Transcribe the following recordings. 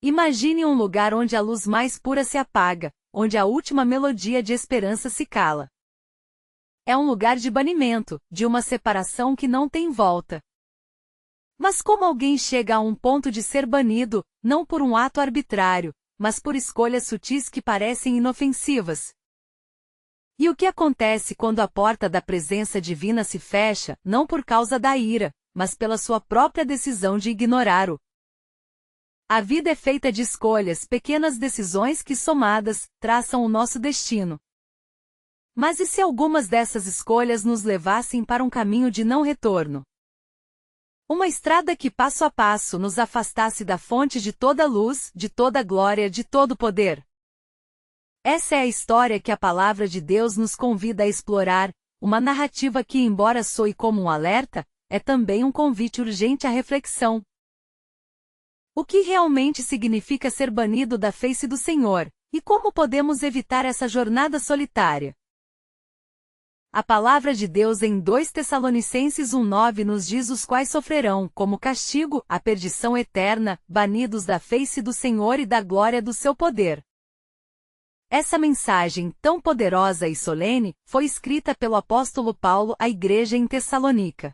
Imagine um lugar onde a luz mais pura se apaga, onde a última melodia de esperança se cala. É um lugar de banimento, de uma separação que não tem volta. Mas como alguém chega a um ponto de ser banido, não por um ato arbitrário, mas por escolhas sutis que parecem inofensivas? E o que acontece quando a porta da presença divina se fecha, não por causa da ira, mas pela sua própria decisão de ignorá-o? A vida é feita de escolhas, pequenas decisões que, somadas, traçam o nosso destino. Mas e se algumas dessas escolhas nos levassem para um caminho de não retorno? Uma estrada que passo a passo nos afastasse da fonte de toda luz, de toda glória, de todo poder? Essa é a história que a palavra de Deus nos convida a explorar, uma narrativa que, embora soe como um alerta, é também um convite urgente à reflexão. O que realmente significa ser banido da face do Senhor, e como podemos evitar essa jornada solitária? A palavra de Deus em 2 Tessalonicenses 1:9 nos diz os quais sofrerão, como castigo, a perdição eterna, banidos da face do Senhor e da glória do seu poder. Essa mensagem, tão poderosa e solene, foi escrita pelo apóstolo Paulo à igreja em Tessalônica.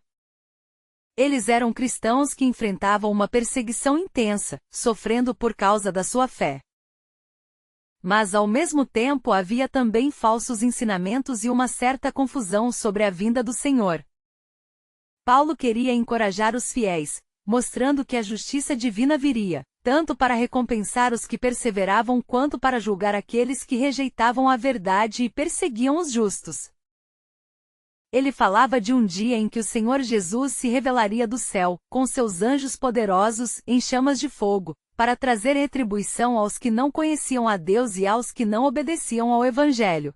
Eles eram cristãos que enfrentavam uma perseguição intensa, sofrendo por causa da sua fé. Mas ao mesmo tempo havia também falsos ensinamentos e uma certa confusão sobre a vinda do Senhor. Paulo queria encorajar os fiéis, mostrando que a justiça divina viria, tanto para recompensar os que perseveravam quanto para julgar aqueles que rejeitavam a verdade e perseguiam os justos. Ele falava de um dia em que o Senhor Jesus se revelaria do céu, com seus anjos poderosos, em chamas de fogo, para trazer retribuição aos que não conheciam a Deus e aos que não obedeciam ao Evangelho.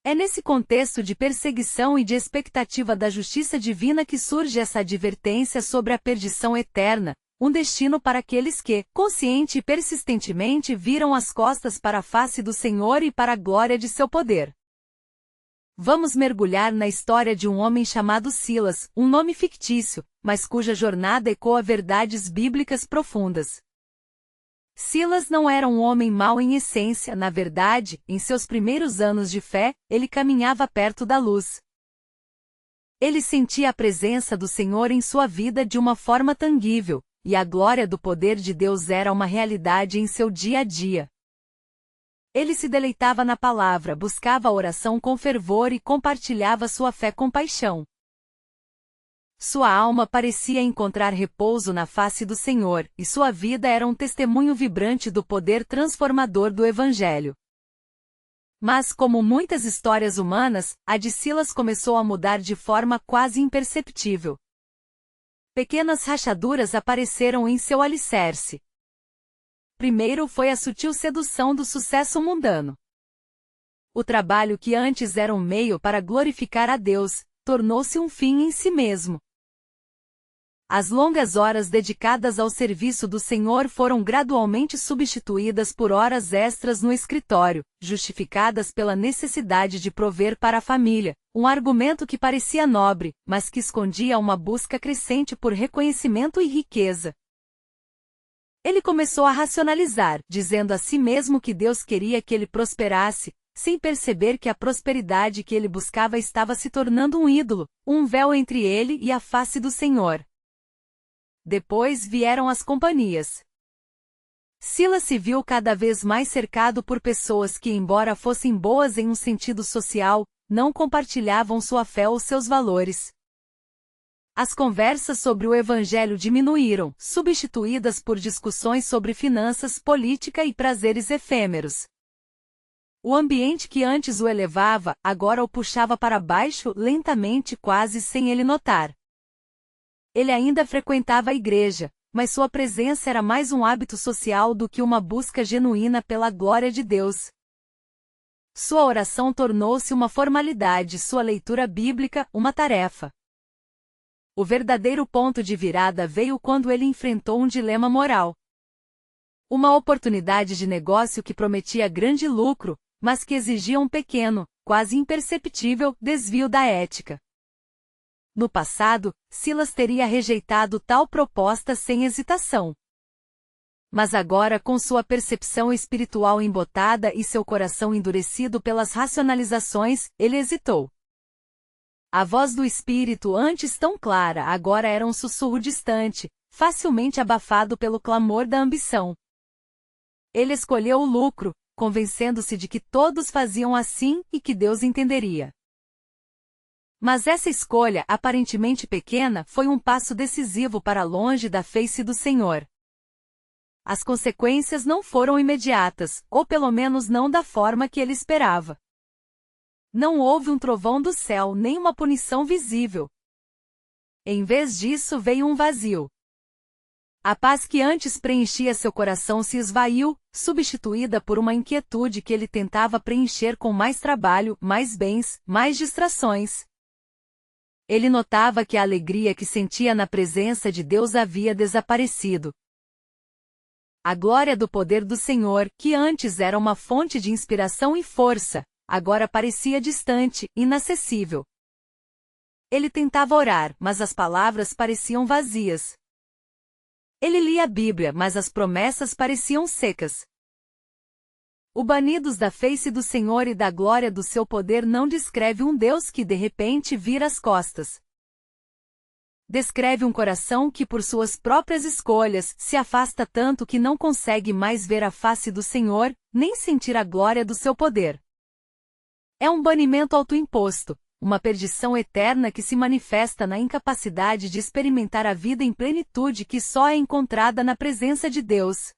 É nesse contexto de perseguição e de expectativa da justiça divina que surge essa advertência sobre a perdição eterna, um destino para aqueles que, consciente e persistentemente, viram as costas para a face do Senhor e para a glória de seu poder. Vamos mergulhar na história de um homem chamado Silas, um nome fictício, mas cuja jornada ecoa verdades bíblicas profundas. Silas não era um homem mau em essência, na verdade, em seus primeiros anos de fé, ele caminhava perto da luz. Ele sentia a presença do Senhor em sua vida de uma forma tangível, e a glória do poder de Deus era uma realidade em seu dia a dia. Ele se deleitava na palavra, buscava a oração com fervor e compartilhava sua fé com paixão. Sua alma parecia encontrar repouso na face do Senhor, e sua vida era um testemunho vibrante do poder transformador do Evangelho. Mas, como muitas histórias humanas, a de Silas começou a mudar de forma quase imperceptível. Pequenas rachaduras apareceram em seu alicerce. Primeiro foi a sutil sedução do sucesso mundano. O trabalho que antes era um meio para glorificar a Deus, tornou-se um fim em si mesmo. As longas horas dedicadas ao serviço do Senhor foram gradualmente substituídas por horas extras no escritório, justificadas pela necessidade de prover para a família, um argumento que parecia nobre, mas que escondia uma busca crescente por reconhecimento e riqueza. Ele começou a racionalizar, dizendo a si mesmo que Deus queria que ele prosperasse, sem perceber que a prosperidade que ele buscava estava se tornando um ídolo, um véu entre ele e a face do Senhor. Depois vieram as companhias. Silas se viu cada vez mais cercado por pessoas que, embora fossem boas em um sentido social, não compartilhavam sua fé ou seus valores. As conversas sobre o Evangelho diminuíram, substituídas por discussões sobre finanças, política e prazeres efêmeros. O ambiente que antes o elevava, agora o puxava para baixo, lentamente, quase sem ele notar. Ele ainda frequentava a igreja, mas sua presença era mais um hábito social do que uma busca genuína pela glória de Deus. Sua oração tornou-se uma formalidade, sua leitura bíblica, uma tarefa. O verdadeiro ponto de virada veio quando ele enfrentou um dilema moral. Uma oportunidade de negócio que prometia grande lucro, mas que exigia um pequeno, quase imperceptível, desvio da ética. No passado, Silas teria rejeitado tal proposta sem hesitação. Mas agora, com sua percepção espiritual embotada e seu coração endurecido pelas racionalizações, ele hesitou. A voz do Espírito, antes tão clara, agora era um sussurro distante, facilmente abafado pelo clamor da ambição. Ele escolheu o lucro, convencendo-se de que todos faziam assim e que Deus entenderia. Mas essa escolha, aparentemente pequena, foi um passo decisivo para longe da face do Senhor. As consequências não foram imediatas, ou pelo menos não da forma que ele esperava. Não houve um trovão do céu nem uma punição visível. Em vez disso veio um vazio. A paz que antes preenchia seu coração se esvaiu, substituída por uma inquietude que ele tentava preencher com mais trabalho, mais bens, mais distrações. Ele notava que a alegria que sentia na presença de Deus havia desaparecido. A glória do poder do Senhor, que antes era uma fonte de inspiração e força, agora parecia distante, inacessível. Ele tentava orar, mas as palavras pareciam vazias. Ele lia a Bíblia, mas as promessas pareciam secas. O banidos da face do Senhor e da glória do seu poder não descreve um Deus que de repente vira as costas. Descreve um coração que por suas próprias escolhas se afasta tanto que não consegue mais ver a face do Senhor, nem sentir a glória do seu poder. É um banimento autoimposto, uma perdição eterna que se manifesta na incapacidade de experimentar a vida em plenitude que só é encontrada na presença de Deus.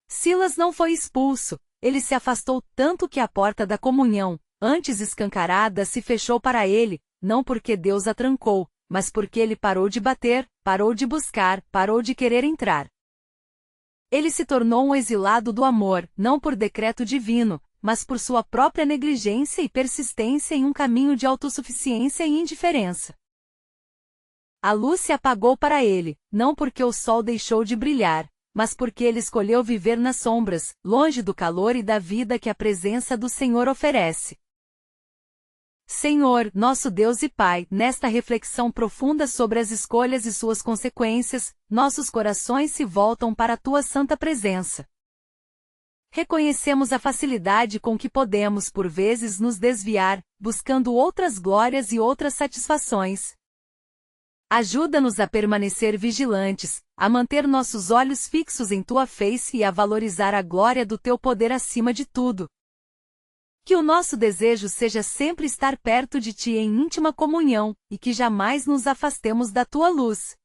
Silas não foi expulso, ele se afastou tanto que a porta da comunhão, antes escancarada, se fechou para ele, não porque Deus a trancou, mas porque ele parou de bater, parou de buscar, parou de querer entrar. Ele se tornou um exilado do amor, não por decreto divino, mas por sua própria negligência e persistência em um caminho de autossuficiência e indiferença. A luz se apagou para ele, não porque o sol deixou de brilhar, mas porque ele escolheu viver nas sombras, longe do calor e da vida que a presença do Senhor oferece. Senhor, nosso Deus e Pai, nesta reflexão profunda sobre as escolhas e suas consequências, nossos corações se voltam para a Tua santa presença. Reconhecemos a facilidade com que podemos por vezes nos desviar, buscando outras glórias e outras satisfações. Ajuda-nos a permanecer vigilantes, a manter nossos olhos fixos em Tua face e a valorizar a glória do Teu poder acima de tudo. Que o nosso desejo seja sempre estar perto de Ti em íntima comunhão, e que jamais nos afastemos da Tua luz.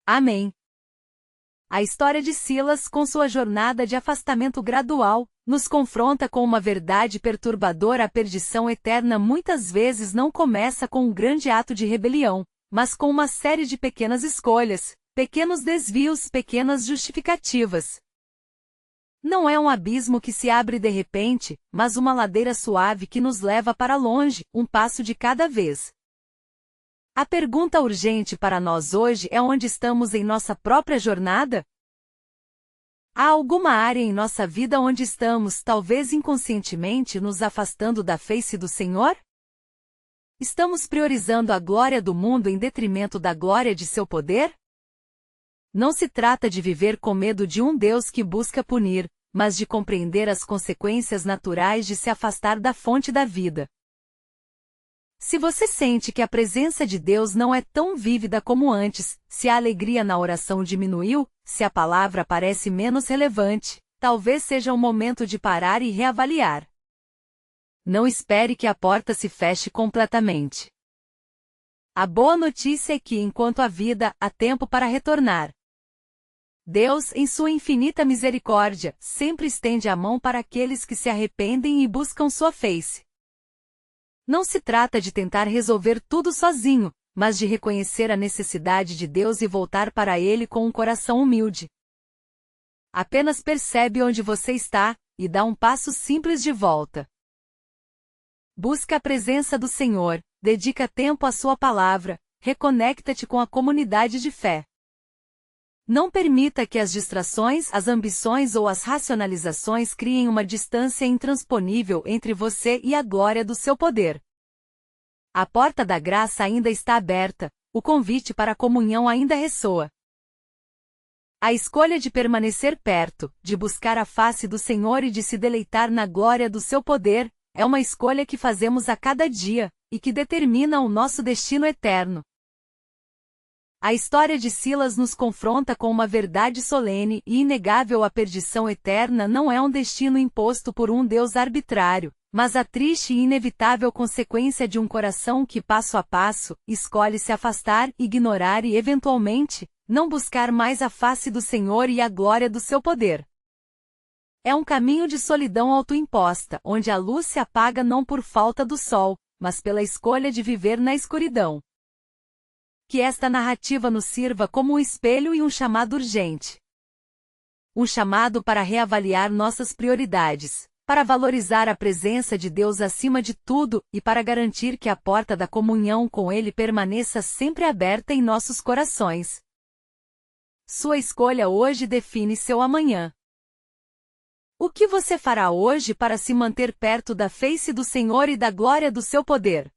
Amém. A história de Silas, com sua jornada de afastamento gradual, nos confronta com uma verdade perturbadora: a perdição eterna muitas vezes não começa com um grande ato de rebelião, mas com uma série de pequenas escolhas, pequenos desvios, pequenas justificativas. Não é um abismo que se abre de repente, mas uma ladeira suave que nos leva para longe, um passo de cada vez. A pergunta urgente para nós hoje é: onde estamos em nossa própria jornada? Há alguma área em nossa vida onde estamos, talvez inconscientemente, nos afastando da face do Senhor? Estamos priorizando a glória do mundo em detrimento da glória de seu poder? Não se trata de viver com medo de um Deus que busca punir, mas de compreender as consequências naturais de se afastar da fonte da vida. Se você sente que a presença de Deus não é tão vívida como antes, se a alegria na oração diminuiu, se a palavra parece menos relevante, talvez seja o momento de parar e reavaliar. Não espere que a porta se feche completamente. A boa notícia é que, enquanto há vida, há tempo para retornar. Deus, em sua infinita misericórdia, sempre estende a mão para aqueles que se arrependem e buscam sua face. Não se trata de tentar resolver tudo sozinho, mas de reconhecer a necessidade de Deus e voltar para Ele com um coração humilde. Apenas percebe onde você está, e dá um passo simples de volta. Busca a presença do Senhor, dedica tempo à sua palavra, reconecta-te com a comunidade de fé. Não permita que as distrações, as ambições ou as racionalizações criem uma distância intransponível entre você e a glória do seu poder. A porta da graça ainda está aberta, o convite para a comunhão ainda ressoa. A escolha de permanecer perto, de buscar a face do Senhor e de se deleitar na glória do seu poder, é uma escolha que fazemos a cada dia, e que determina o nosso destino eterno. A história de Silas nos confronta com uma verdade solene e inegável: a perdição eterna não é um destino imposto por um Deus arbitrário, mas a triste e inevitável consequência de um coração que, passo a passo, escolhe se afastar, ignorar e, eventualmente, não buscar mais a face do Senhor e a glória do seu poder. É um caminho de solidão autoimposta, onde a luz se apaga não por falta do sol, mas pela escolha de viver na escuridão. Que esta narrativa nos sirva como um espelho e um chamado urgente. Um chamado para reavaliar nossas prioridades, para valorizar a presença de Deus acima de tudo e para garantir que a porta da comunhão com Ele permaneça sempre aberta em nossos corações. Sua escolha hoje define seu amanhã. O que você fará hoje para se manter perto da face do Senhor e da glória do seu poder?